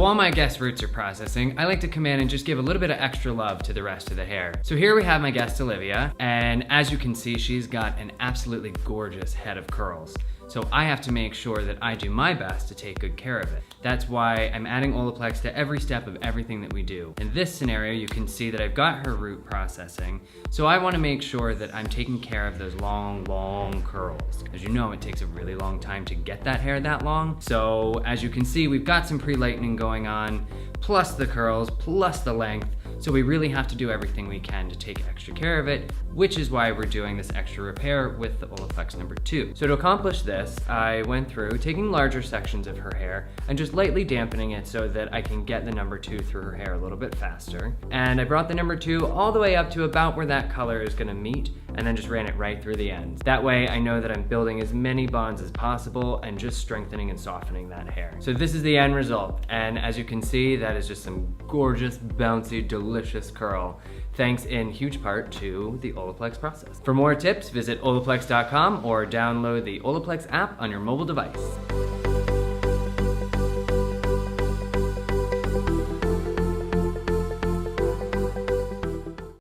while my guest roots are processing, I like to come in and just give a little bit of extra love to the rest of the hair. So here we have my guest Olivia, and as you can see, she's got an absolutely gorgeous head of curls. So I have to make sure that I do my best to take good care of it. That's why I'm adding Olaplex to every step of everything that we do. In this scenario, you can see that I've got her root processing. So I wanna make sure that I'm taking care of those long, long curls. As you know, it takes a really long time to get that hair that long. So as you can see, we've got some pre-lightening going on, plus the curls, plus the length. So we really have to do everything we can to take extra care of it, which is why we're doing this extra repair with the Olaplex number 2. So to accomplish this, I went through taking larger sections of her hair and just lightly dampening it so that I can get the number 2 through her hair a little bit faster. And I brought the number 2 all the way up to about where that color is gonna meet, and then just ran it right through the ends. That way I know that I'm building as many bonds as possible and just strengthening and softening that hair. So this is the end result, and as you can see, that is just some gorgeous, bouncy, delicious curl, thanks in huge part to the Olaplex process. For more tips, visit olaplex.com or download the Olaplex app on your mobile device.